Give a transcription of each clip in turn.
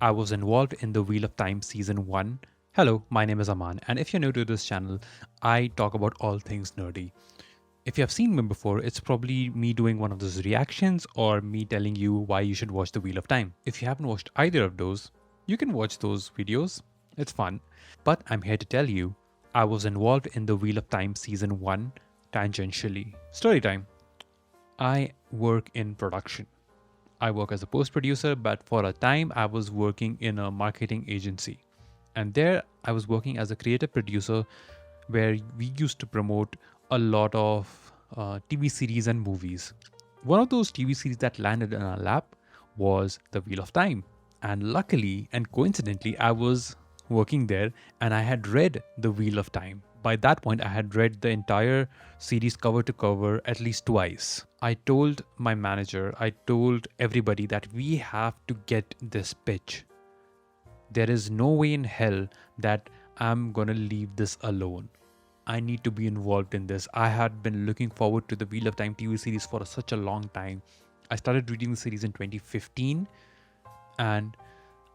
I was involved in the Wheel of Time Season 1. Hello, my name is Aman, and if you're new to this channel, I talk about all things nerdy. If you have seen me before, it's probably me doing one of those reactions or me telling you why you should watch the Wheel of Time. If you haven't watched either of those, you can watch those videos. It's fun. But I'm here to tell you, I was involved in the Wheel of Time Season 1 tangentially. Story time. I work in production. I work as a post producer, but for a time I was working in a marketing agency. And there I was working as a creative producer where we used to promote a lot of TV series and movies. One of those TV series that landed in our lap was The Wheel of Time. And luckily and coincidentally, I was working there and I had read The Wheel of Time. By that point, I had read the entire series cover to cover at least twice. I told my manager, I told everybody that we have to get this pitch. There is no way in hell that I'm gonna leave this alone. I need to be involved in this. I had been looking forward to the Wheel of Time TV series for such a long time. I started reading the series in 2015 and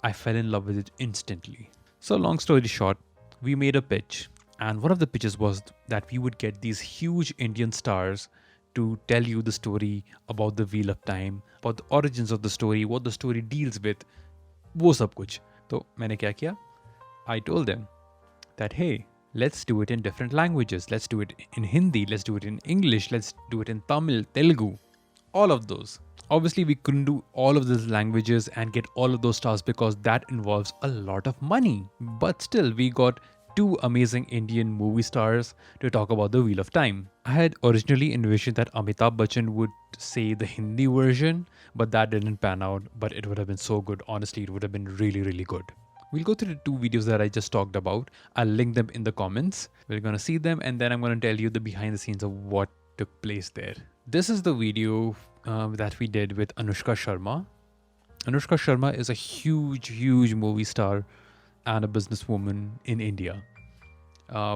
I fell in love with it instantly. So, long story short, we made a pitch, and one of the pitches was that we would get these huge Indian stars to tell you the story about the Wheel of Time, about the origins of the story, what the story deals with, वो सब कुछ. तो मैंने क्या किया? I told them that hey, let's do it in different languages. Let's do it in Hindi, let's do it in English, let's do it in Tamil, Telugu, all of those. Obviously, we couldn't do all of those languages and get all of those stars because that involves a lot of money. But still, we got two amazing Indian movie stars to talk about the Wheel of Time. I had originally envisioned that Amitabh Bachchan would say the Hindi version, but that didn't pan out. But it would have been so good. Honestly, it would have been really, really good. We'll go through the two videos that I just talked about. I'll link them in the comments. We're gonna see them and then I'm gonna tell you the behind the scenes of what took place there. This is the video that we did with Anushka Sharma. Anushka Sharma is a huge, huge movie star and a businesswoman in India.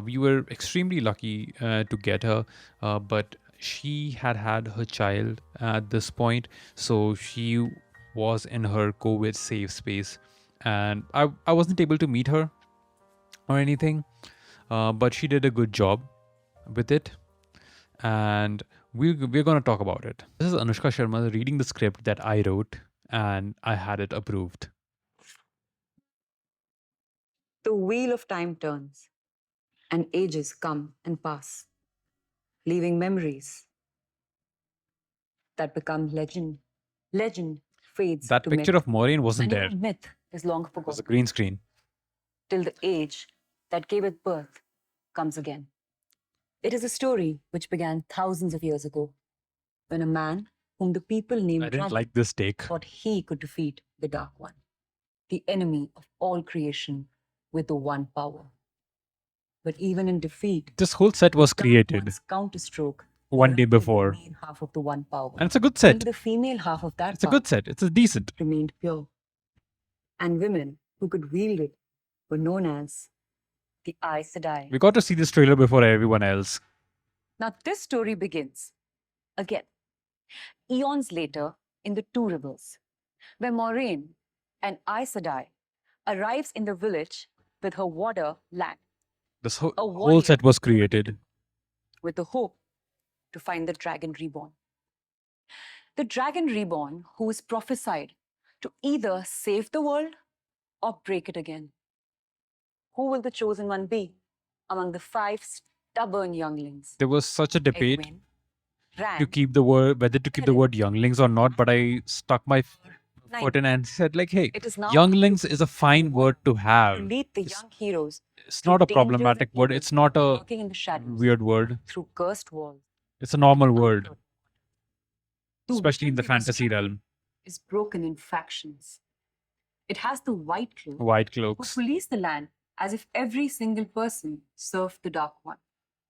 We were extremely lucky to get her, but she had had her child at this point, so she was in her COVID safe space, and I wasn't able to meet her or anything, but she did a good job with it, and we're going to talk about it. This is Anushka Sharma reading the script that I wrote, and I had it approved. The wheel of time turns, and ages come and pass, leaving memories that become legend. Legend fades That to picture myth, of Maureen wasn't and there. even myth is long It was a forgotten green screen. till the age that gave it birth comes again. It is a story which began thousands of years ago, when a man whom the people I named didn't Dragon like this take. thought he could defeat the Dark One, the enemy of all creation with the one power. But even in defeat, This whole set was Dark created One's counterstroke one day united the before. main half of the one power. And it's a good Only set. the female half of that It's a power good set. It's a decent. remained pure. And women who could wield it were known as the Aes Sedai. We got to see this trailer before everyone else. Now, this story begins again, eons later, in the Two Rivers, where Moraine, an Aes Sedai, arrives in the village with her warder Lan, This a whole warrior set was created. with the hope to find the dragon reborn. The dragon reborn who is prophesied to either save the world or break it again. Who will the chosen one be among the five stubborn younglings? There was such a debate Egwene, Ran, to keep the word, whether to keep the word younglings or not, but I stuck my foot in and said like, hey, it is now younglings is a fine word to to have. lead the young heroes It's through not a dangers problematic and word. evils, It's not a walking in the shadows, weird word. through cursed walls. It's a normal word, untrodden. The especially in the world it was fantasy struck realm. is broken in factions. It has the White Cloak, White who cloaks. police the land as if every single person served the Dark One.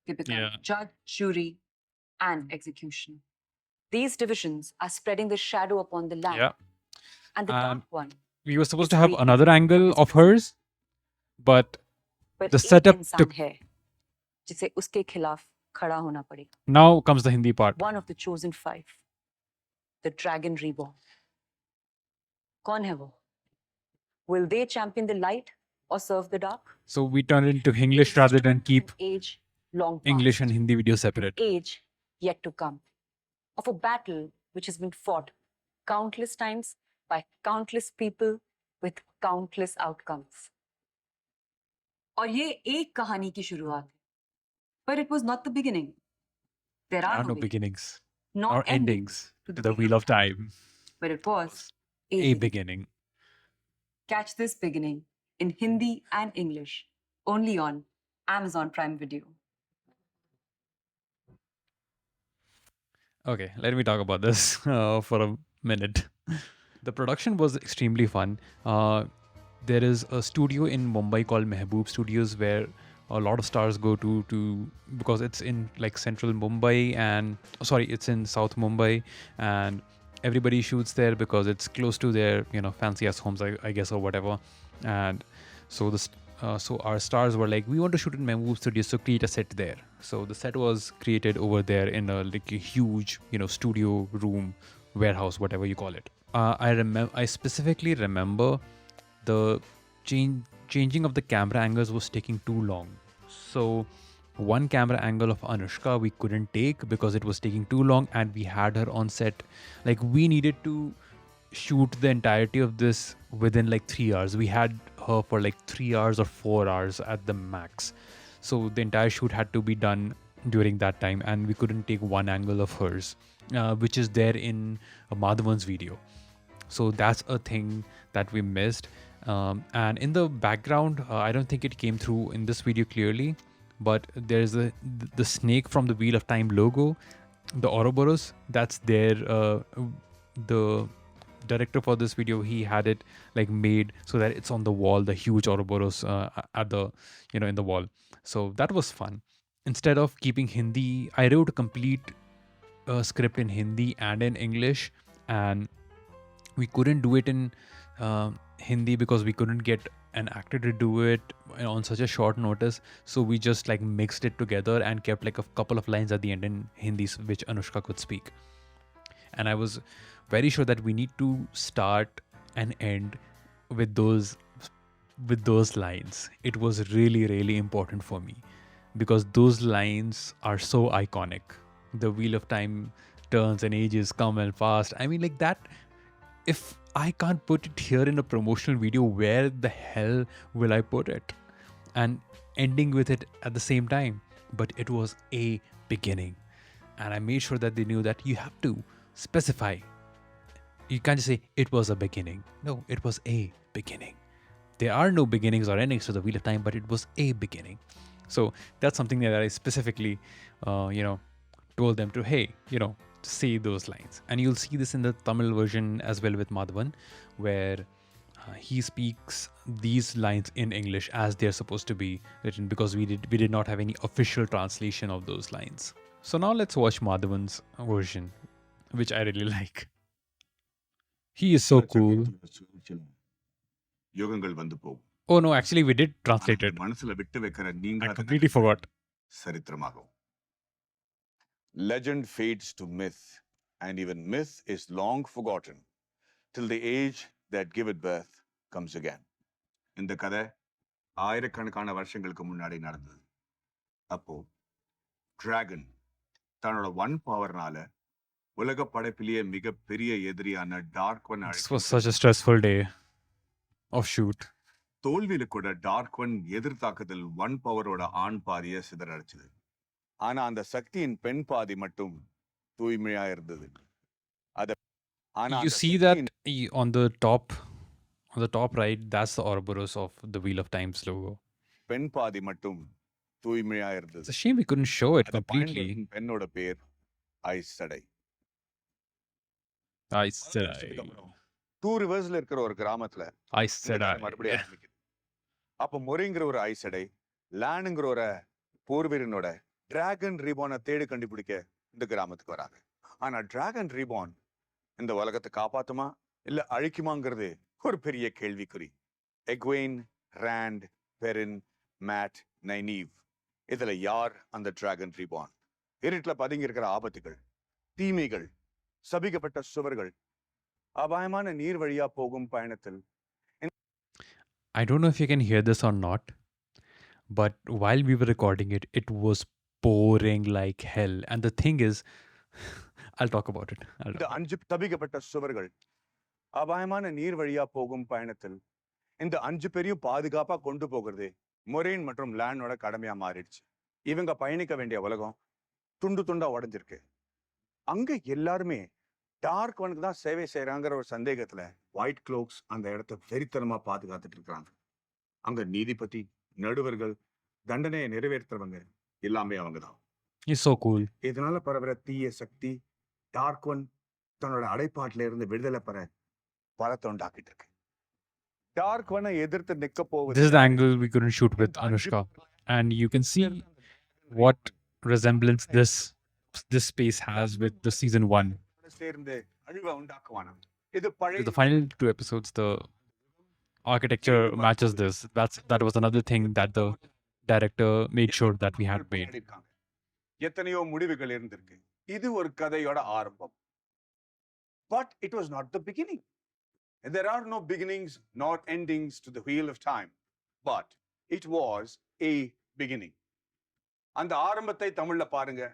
They become Yeah. judge, jury, and execution. These divisions are spreading the shadow upon the land, Yeah. and the And Dark One. we were supposed is to have free another from angle his of prison. hers, but But the एक setup इंसान took. है जिसे उसके खिलाफ खड़ा होना पड़ेगा. Now comes the Hindi part. One of the chosen five, the Dragon Reborn. कौन है वो? Will they champion the light or serve the dark? So we turn it into English rather than keep Age long English and past, Hindi videos separate. age yet to come, of a battle which has been fought countless times by countless people with countless outcomes. और ये एक कहानी की शुरुआत है. But it was not the beginning. There There are are no no beginnings, beginnings nor or endings to the Wheel of Time. but it was A beginning. Catch this beginning in Hindi and English only on Amazon Prime Video. Okay, let me talk about this for a minute. The production was extremely fun. There is a studio in Mumbai called Mehboob Studios where a lot of stars go to because it's in like central Mumbai and sorry, it's in South Mumbai, and everybody shoots there because it's close to their fancy ass homes, I guess, or whatever. And so so our stars were like, we want to shoot in Mehboob Studios, so create a set there. So the set was created over there in a like a huge studio room, warehouse, whatever you call it. I specifically remember the changing of the camera angles was taking too long. So one camera angle of Anushka we couldn't take because it was taking too long, and we had her on set. Like we needed to shoot the entirety of this within like 3 hours. We had her for like 3 hours or 4 hours at the max. So the entire shoot had to be done during that time, and we couldn't take one angle of hers, which is there in Madhavan's video. So that's a thing that we missed. And in the background, I don't think it came through in this video clearly, but there's the snake from the Wheel of Time logo, the Ouroboros. That's there. The director for this video, he had it like made so that it's on the wall, the huge Ouroboros at the in the wall. So that was fun. Instead of keeping Hindi, I wrote a complete script in Hindi and in English, and we couldn't do it in Hindi because we couldn't get an actor to do it on such a short notice. So we just like mixed it together and kept like a couple of lines at the end in Hindi, which Anushka could speak. And I was very sure that we need to start and end with those lines. It was really important for me because those lines are so iconic. The Wheel of Time turns and ages come and fast. I mean, like that. If I can't put it here in a promotional video, where the hell will I put it? And ending with it at the same time. But it was a beginning. And I made sure that they knew that you have to specify. You can't just say it was a beginning. No, it was a beginning. There are no beginnings or endings to the Wheel of Time, but it was a beginning. So that's something that I specifically, told them to, hey, say those lines. And you'll see this in the Tamil version as well with Madhavan, where he speaks these lines in English as they're supposed to be written, because we did not have any official translation of those lines. So now let's watch Madhavan's version, which I really like. He is so cool. யுகங்கள் வந்து போகும். Oh no, actually we did translate ஆனா it. மனசுல விட்டு வைக்கிற I நீங்காத completely forgot. சரித்திரமாகும். Legend fades to myth, and even myth is long forgotten till the age that giveth birth comes again. இந்த கதை ஆயிரக்கணக்கான வருஷங்களுக்கு முன்னாடி நடந்தது. அப்போ டிராகன் தன்னோட ஒன் பவர்னால உலக படைப்பிலேயே மிகப்பெரிய எதிரியான dark one This was such a stressful day of shoot. தோல்வியில கூட டார்க் ஒன் எதிர்த்தாக்குதல் ஒன் பவரோட ஆண் பாதியை சிதறடிச்சது. ஆனா அந்த சக்தியின் பெண் பாதி மட்டும் தூய்மையா இருந்தது. You see that on the top right, that's the Ouroboros of the Wheel of Times logo. பெண் பாதி மட்டும் தூய்மையா இருந்தது. It's a shame we couldn't show it அதை completely. பயன்படுத்தும் பெண்ணோட பேர் ஐசடை. I said டூ ரிவர்ஸ்ல இருக்கிற ஒரு கிராமத்துல மறுபடியும் ஆரம்பிக்குது. அப்ப மொரிங்கிற ஒரு ஐசடை லேனுங்கிற ஒரு போர்வீரனோட டிராகன் ரீபானை தேடி கண்டுபிடிக்க இந்த கிராமத்துக்கு வராங்க. ஆனா டிராகன் ரீபான் இந்த உலகத்தை காப்பாத்துமா இல்ல அழிக்குமாங்கிறது ஒரு பெரிய கேள்விக்குறி. எக்வெயின், ராண்ட், பெரின், மேட், நைனீவ், இதுல யார் அந்த டிராகன் ரீபான்? இருட்டுல பதுங்கி இருக்கிற ஆபத்துகள், தீமைகள், சபிக்கப்பட்ட சுவர்கள், அபாயமான நீர் வழியா போகும் பயணத்தில் I don't know if you can hear this or not, but while we were recording it, it was pouring like hell. And the thing is, I'll talk about it. இந்த 5 தபிக்கப்பட்ட சுவர்கள் அபாயமான நீர் வழியா போகும் பயணத்தில் இந்த 5 பேரையும் பாதுகாப்பா கொண்டு போகிறது மொரேன் மற்றும் லேனோட கடமையா மாறிடுச்சு. இவங்க பயணிக்க வேண்டிய உலகம் துண்டு துண்டா உடைஞ்சிருக்கு. அங்க எல்லாருமே டார்க் ஒனுக்கு தான் சேவை செய்யறாங்கிற ஒரு சந்தேகத்துல ஒயிட் க்ளோக்ஸ் அந்த இடத்த வெறித்தனமா பாதுகாத்துட்டு இருக்காங்க. அங்க நீதிபதி, நடுவர்கள், தண்டனையை நிறைவேற்றுறவங்க எல்லாமே அவங்கதான். It's so cool. இதனால பரவுற தீய சக்தி டார்க் ஒன் தன்னோட அடைப்பாட்டில இருந்து விடுதலை பெற பலத்தை உண்டாக்கிட்டு இருக்கு. டார்க் ஒன்னை எதிர்த்து நிக்க போகுது. This is the angle we couldn't shoot with Anushka, and you can see what resemblance this space has with the season 1. சேர்ந்து அழிவை உண்டாக்குவானா. இது With பழைய the final 2 episodes, the architecture matches this. That was another thing that the director made sure that we had made. எத்தனையோ முடிவுகள் இருந்திருக்கு. இது ஒரு கதையோட ஆரம்பம். But it was not the beginning. There are no beginnings nor endings to the wheel of time. But it was a beginning. அந்த ஆரம்பத்தை தமிழ்ல பாருங்க.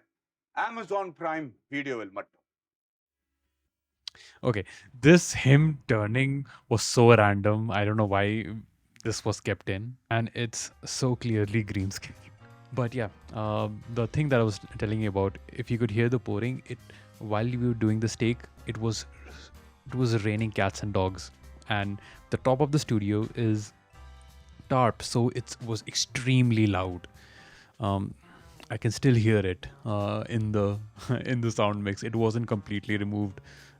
Amazon Prime வீடியோவில் மட்டும். Okay, this him turning was so random. I don't know why this was kept in, and it's so clearly green screen. But yeah, the thing that I was telling you about, if you could hear the pouring, while we were doing the stake, it was raining cats and dogs, and the top of the studio is tarp, so it was extremely loud. I can still hear it in the in the sound mix. It wasn't completely removed,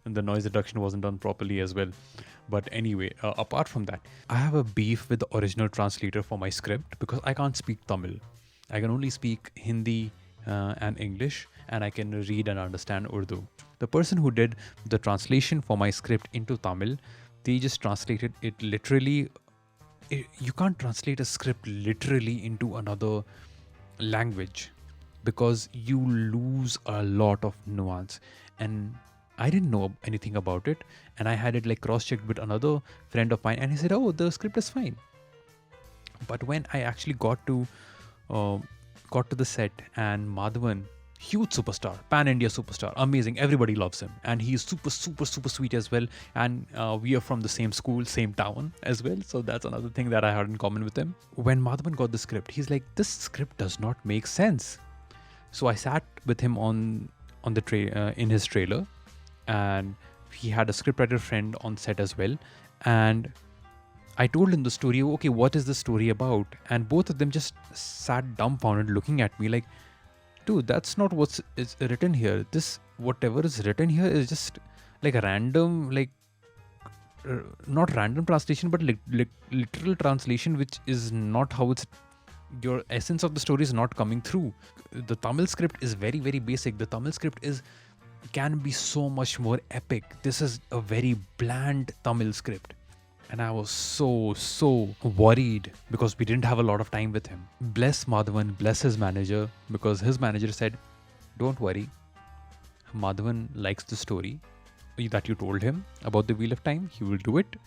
and the noise reduction wasn't done properly as well. But anyway, apart from that, I have a beef with the original translator for my script because I can't speak Tamil. I can only speak Hindi and English, and I can read and understand Urdu. The person who did the translation for my script into Tamil, they just translated it literally. You can't translate a script literally into another language because you lose a lot of nuance, and I didn't know anything about it, and I had it like cross-checked with another friend of mine, and he said, oh, the script is fine. But when I actually got to the set, and Madhavan, huge superstar, pan-India superstar, amazing, everybody loves him, and he's super super super sweet as well, and we are from the same school, same town as well, so that's another thing that I had in common with him. When Madhavan got the script, he's like, this script does not make sense. So I sat with him on the in his trailer, and he had a scriptwriter friend on set as well, and I told him the story. Okay, what is the story about? And both of them just sat dumbfounded looking at me like, dude, that's not what's is written here. This, whatever is written here is just like a random, like not random translation, but like literal translation, which is not how it's, your essence of the story is not coming through. The Tamil script is very very basic. The Tamil script can be so much more epic. This is a very bland Tamil script, and I was so worried because we didn't have a lot of time with him. Bless Madhavan, bless his manager, because his manager said, don't worry, Madhavan likes the story that you told him about the Wheel of Time. He will do it.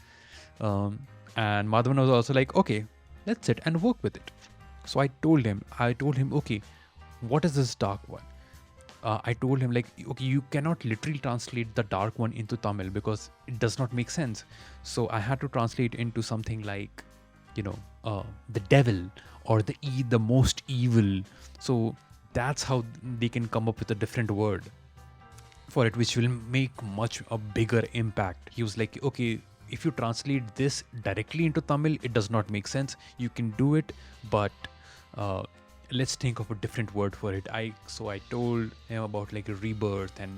And Madhavan was also like, okay, let's sit and work with it. So I told him, okay, what is this dark one? I told him, like, okay, you cannot literally translate the dark one into Tamil because it does not make sense. So I had to translate into something like, the devil, or the most evil. So that's how they can come up with a different word for it, which will make a bigger impact. He was like, okay, if you translate this directly into Tamil, it does not make sense. You can do it, but let's think of a different word for it. So I told him about like a rebirth and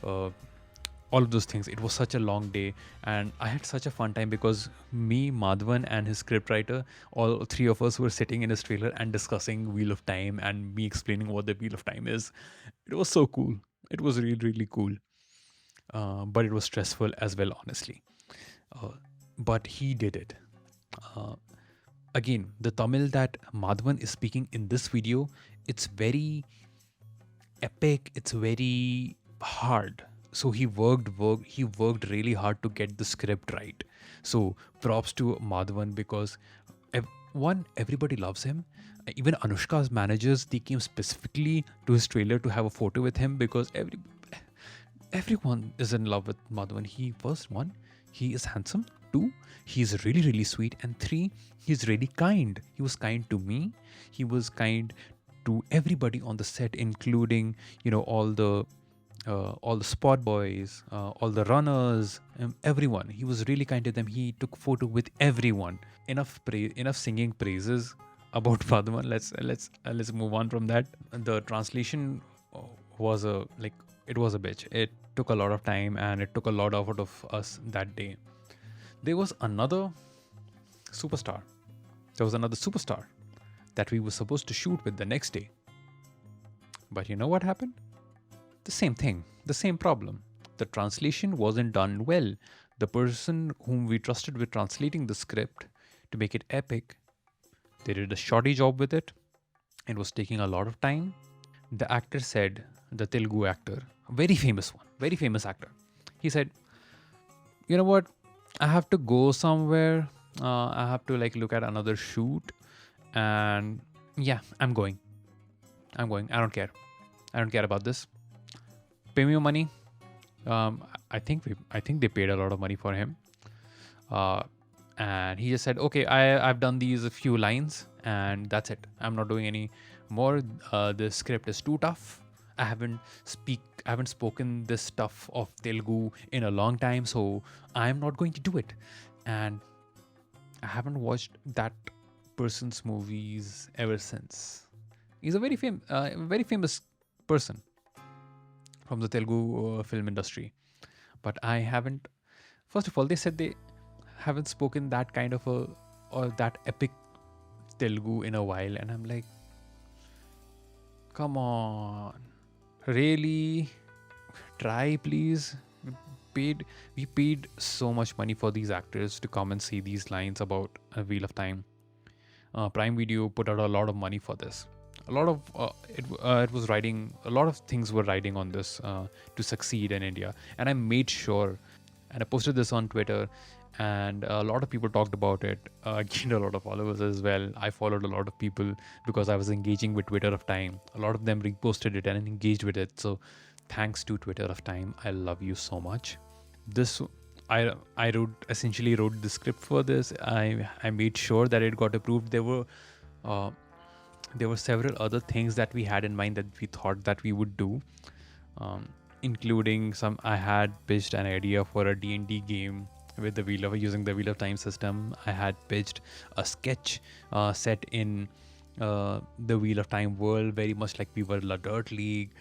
all of those things. It was such a long day, and I had such a fun time because me, Madhavan, and his scriptwriter, all three of us were sitting in his trailer and discussing Wheel of Time and me explaining what the Wheel of Time is. It was so cool. It was really really cool, but it was stressful as well, honestly. But he did it. Again, the Tamil that Madhavan is speaking in this video, it's very epic, it's very hard. So he worked really hard to get the script right. So props to Madhavan because everybody loves him. Even Anushka's managers, they came specifically to his trailer to have a photo with him because everyone is in love with Madhavan. He first one, he is handsome. Two, he's really really sweet. And three, he's really kind. He was kind to me. He was kind to everybody on the set, including all the spot boys, all the runners, everyone. He was really kind to them. He took photo with everyone. Enough singing praises about Madhavan. Let's move on from that. The translation was it was a bitch. It took a lot of time and it took a lot out of us that day. There was another superstar. That we were supposed to shoot with the next day. But you know what happened? The same thing, the same problem. The translation wasn't done well. The person whom we trusted with translating the script to make it epic, they did a shoddy job with it. It was taking a lot of time. The actor said, the Telugu actor, a very famous one, very famous actor, he said, you know what, I have to go somewhere. I have to look at another shoot, and yeah, I'm going. I don't care. I don't care about this. Pay me your money. I think they paid a lot of money for him. And he just said, okay, I've done these a few lines and that's it. I'm not doing any more. The script is too tough. I haven't spoken this stuff of Telugu in a long time, so I'm not going to do it. And I haven't watched that person's movies ever since. He's a very famous person from the Telugu film industry. But I haven't. First of all, they said they haven't spoken that kind of or that epic Telugu in a while, and I'm like, come on, really? Try, please. We paid so much money for these actors to come and say these lines about A Wheel of Time. Prime Video put out a lot of money for this. A lot of it was riding. A lot of things were riding on this to succeed in India, and I made sure, and I posted this on Twitter, and a lot of people talked about it. I gained a lot of followers as well. I followed a lot of people because I was engaging with Twitter of Time. A lot of them reposted it and engaged with it. So thanks to Twitter of Time. I love you so much. I essentially wrote the script for this. I made sure that it got approved. There were several other things that we had in mind that we thought that we would do, including I had pitched an idea for a D&D game with using the Wheel of Time system. I had pitched a sketch set in the Wheel of Time world, very much like we were La Dirt League.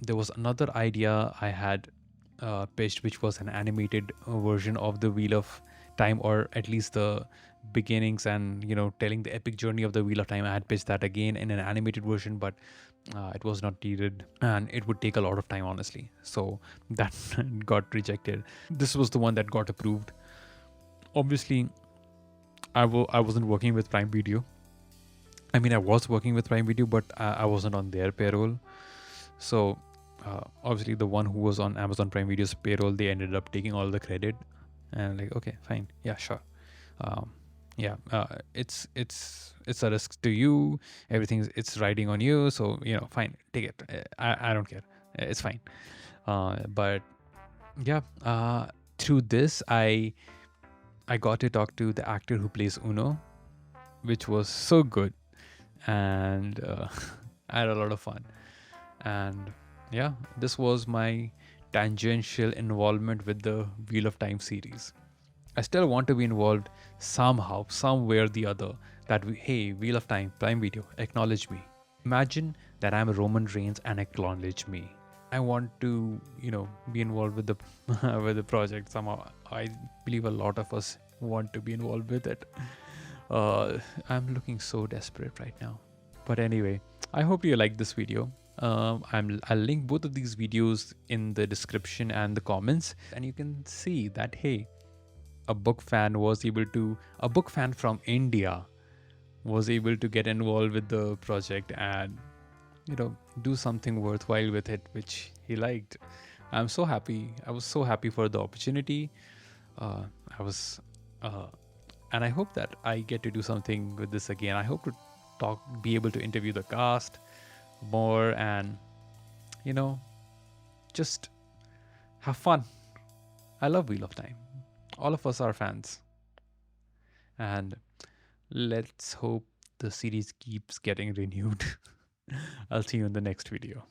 There was another idea I had pitched, which was an animated version of the Wheel of Time, or at least the beginnings and telling the epic journey of the Wheel of Time. I had pitched that again in an animated version, but it was not needed and it would take a lot of time, honestly. So that got rejected. This was the one that got approved. Obviously, I wasn't working with Prime Video. I mean, I was working with Prime Video, but I wasn't on their payroll. So obviously the one who was on Amazon Prime Video's payroll, they ended up taking all the credit. And like, okay, fine, yeah, sure. It's a risk to you. It's riding on you. So fine, take it. I don't care. It's fine. But yeah, through this, I got to talk to the actor who plays Uno, which was so good, and I had a lot of fun. And yeah, this was my tangential involvement with the Wheel of Time series. I still want to be involved somehow, some way or the other. Hey, Wheel of Time, Prime Video, acknowledge me. Imagine that I'm Roman Reigns and acknowledge me. I want to, be involved with the with the project somehow. I believe a lot of us want to be involved with it. I'm looking so desperate right now. But anyway, I hope you like this video. I'll link both of these videos in the description and the comments, and you can see that, hey, a book fan from India was able to get involved with the project and do something worthwhile with it, which he liked. I'm so happy. I was so happy for the opportunity. I was, and I hope that I get to do something with this again. I hope to be able to interview the cast more, and just have fun. I love Wheel of Time. All of us are fans, and let's hope the series keeps getting renewed. I'll see you in the next video.